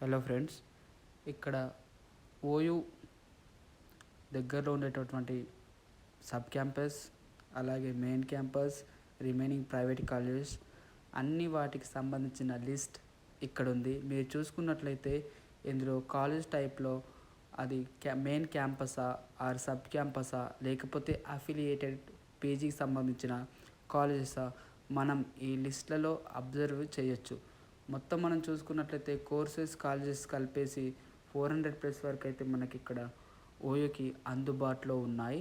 Hello friends, ఇక్కడ OU దగ్గరలో ఉండేటటువంటి సబ్ క్యాంపస్, అలాగే main campus, remaining private colleges అన్ని వాటికి సంబంధించిన లిస్ట్ ఇక్కడ ఉంది. మీరు చూసుకున్నట్లయితే ఇందులో కాలేజ్ టైప్లో అది మెయిన్ క్యాంపసా ఆర్ సబ్ క్యాంపసా లేకపోతే అఫిలియేటెడ్ పీజీకి సంబంధించిన కాలేజెసా మనం ఈ లిస్ట్లలో అబ్జర్వ్ చేయొచ్చు. మొత్తం మనం చూసుకున్నట్లయితే కోర్సెస్ కాలేజెస్ కలిపేసి 400+ వరకు అయితే మనకి ఇక్కడ ఓయూకి అందుబాటులో ఉన్నాయి.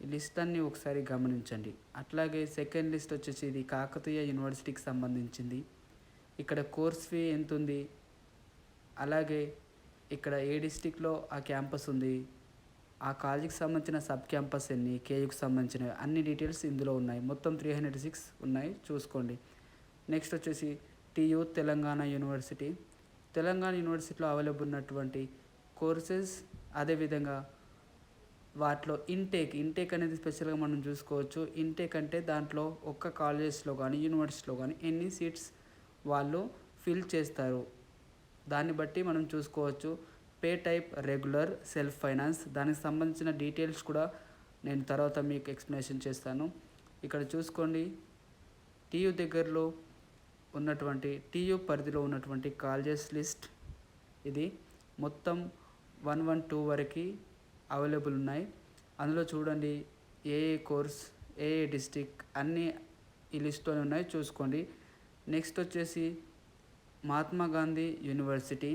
ఈ లిస్ట్ అన్ని ఒకసారి గమనించండి. అట్లాగే సెకండ్ లిస్ట్ వచ్చేసి ఇది కాకతీయ యూనివర్సిటీకి సంబంధించింది. ఇక్కడ కోర్స్ ఫీ ఎంత ఉంది, అలాగే ఇక్కడ ఏ డిస్టిక్లో ఆ క్యాంపస్ ఉంది, ఆ కాలేజీకి సంబంధించిన సబ్ క్యాంపస్ ఎన్ని, కేయూకి సంబంధించిన అన్ని డీటెయిల్స్ ఇందులో ఉన్నాయి. మొత్తం 306 ఉన్నాయి, చూసుకోండి. నెక్స్ట్ వచ్చేసి టీయూ తెలంగాణ యూనివర్సిటీ. తెలంగాణ యూనివర్సిటీలో అవైలబుల్ ఉన్నటువంటి కోర్సెస్, అదేవిధంగా వాటిలో ఇంటేక్ అనేది స్పెషల్గా మనం చూసుకోవచ్చు. ఇంటేక్ అంటే దాంట్లో ఒక్క కాలేజెస్లో కానీ యూనివర్సిటీలో కానీ ఎన్ని సీట్స్ వాళ్ళు ఫిల్ చేస్తారు దాన్ని బట్టి మనం చూసుకోవచ్చు. Pay type regular, self finance, దానికి సంబంధించిన డీటెయిల్స్ కూడా నేను తర్వాత మీకు ఎక్స్ప్లెనేషన్ చేస్తాను. ఇక్కడ చూసుకోండి, టీయూ దగ్గరలో ఉన్నటువంటి టీయూ పరిధిలో ఉన్నటువంటి కాలేజెస్ లిస్ట్ ఇది. మొత్తం 112 వరకు అవైలబుల్ ఉన్నాయి. అందులో చూడండి ఏ కోర్స్, ఏ డిస్టిక్ అన్నీ ఈ లిస్ట్లోనే ఉన్నాయి, చూసుకోండి. నెక్స్ట్ వచ్చేసి మహాత్మా గాంధీ యూనివర్సిటీ,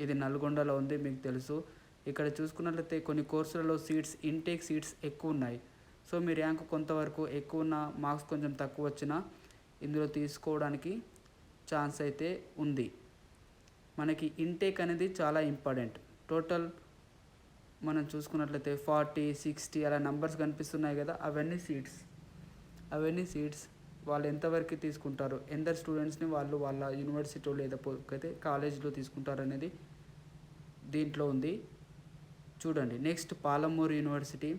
ఇది నల్గొండలో ఉంది, మీకు తెలుసు. ఇక్కడ చూసుకున్నట్లయితే కొన్ని కోర్సులలో ఇంటేక్ సీట్స్ ఎక్కువ ఉన్నాయి. సో మీ ర్యాంకు కొంతవరకు ఎక్కువ ఉన్న, మార్క్స్ కొంచెం తక్కువ వచ్చినా ఇందులో తీసుకోవడానికి ఛాన్స్ అయితే ఉంది. మనకి ఇంటేక్ అనేది చాలా ఇంపార్టెంట్. టోటల్ మనం చూసుకున్నట్లయితే 40, 60 అలా నెంబర్స్ కనిపిస్తున్నాయి కదా, అవన్నీ సీట్స్ వాళ్ళు ఎంతవరకు తీసుకుంటారు, ఎందరు స్టూడెంట్స్ని వాళ్ళు వాళ్ళ యూనివర్సిటీలో లేకపోతే కాలేజీలో తీసుకుంటారు అనేది దీంట్లో ఉంది, చూడండి. నెక్స్ట్ పాలమూరు యూనివర్సిటీ,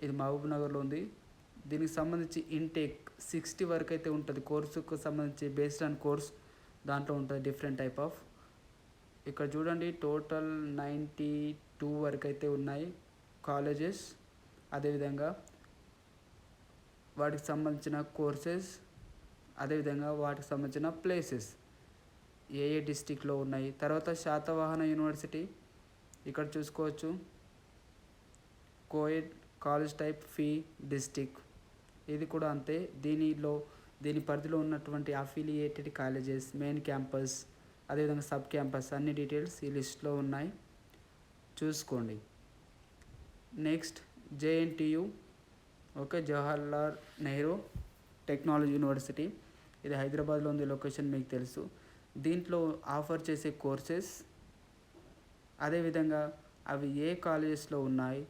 ఇది మహబూబ్నగర్లో ఉంది. దీనికి సంబంధించి ఇంటేక్ 60 వరకు అయితే ఉంటుంది. కోర్సుకు సంబంధించి బేస్డ్ ఆన్ కోర్స్ దాంట్లో ఉంటుంది, డిఫరెంట్ టైప్ ఆఫ్. ఇక్కడ చూడండి టోటల్ 92 వరకు అయితే ఉన్నాయి కాలేజెస్, అదేవిధంగా వాటికి సంబంధించిన కోర్సెస్, అదేవిధంగా వాటికి సంబంధించిన ప్లేసెస్ ఏ డిస్టిక్లో ఉన్నాయి. తర్వాత శాతవాహన యూనివర్సిటీ, ఇక్కడ చూసుకోవచ్చు co-ed college type, fee, district, ఇది కూడా అంతే. దీని పరిధిలో ఉన్నటువంటి అఫిలియేటెడ్ కాలేజెస్, మెయిన్ క్యాంపస్, అదేవిధంగా సబ్ క్యాంపస్ అన్ని డీటెయిల్స్ ఈ లిస్ట్లో ఉన్నాయి, చూసుకోండి. Next JNTU, okay, Jawaharlal Nehru technology university, ఇది హైదరాబాద్లో ఉంది, లొకేషన్ మీకు తెలుసు. దీంట్లో ఆఫర్ చేసే కోర్సెస్, అదేవిధంగా అవి ఏ కాలేజెస్లో ఉన్నాయి.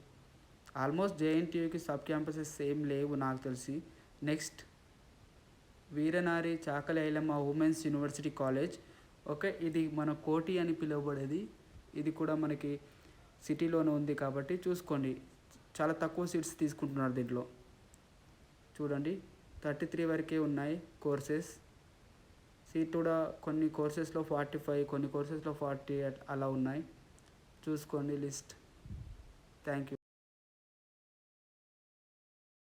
ఆల్మోస్ట్ జేఎన్టీయూకి సబ్ క్యాంపసెస్ సేమ్ లేవు నాకు తెలిసి. Next Veeranari Chakali Ailamma women's university college, okay, ఇది మన కోటి అని పిలువబడేది. ఇది కూడా మనకి సిటీలోనే ఉంది కాబట్టి చూసుకోండి. చాలా తక్కువ సీట్స్ తీసుకుంటున్నారు దీంట్లో, చూడండి 33 వరకే ఉన్నాయి కోర్సెస్. సీట్ కూడా కొన్ని కోర్సెస్లో 45, కొన్ని కోర్సెస్లో 40 అలా ఉన్నాయి, చూసుకోండి లిస్ట్. Thank you.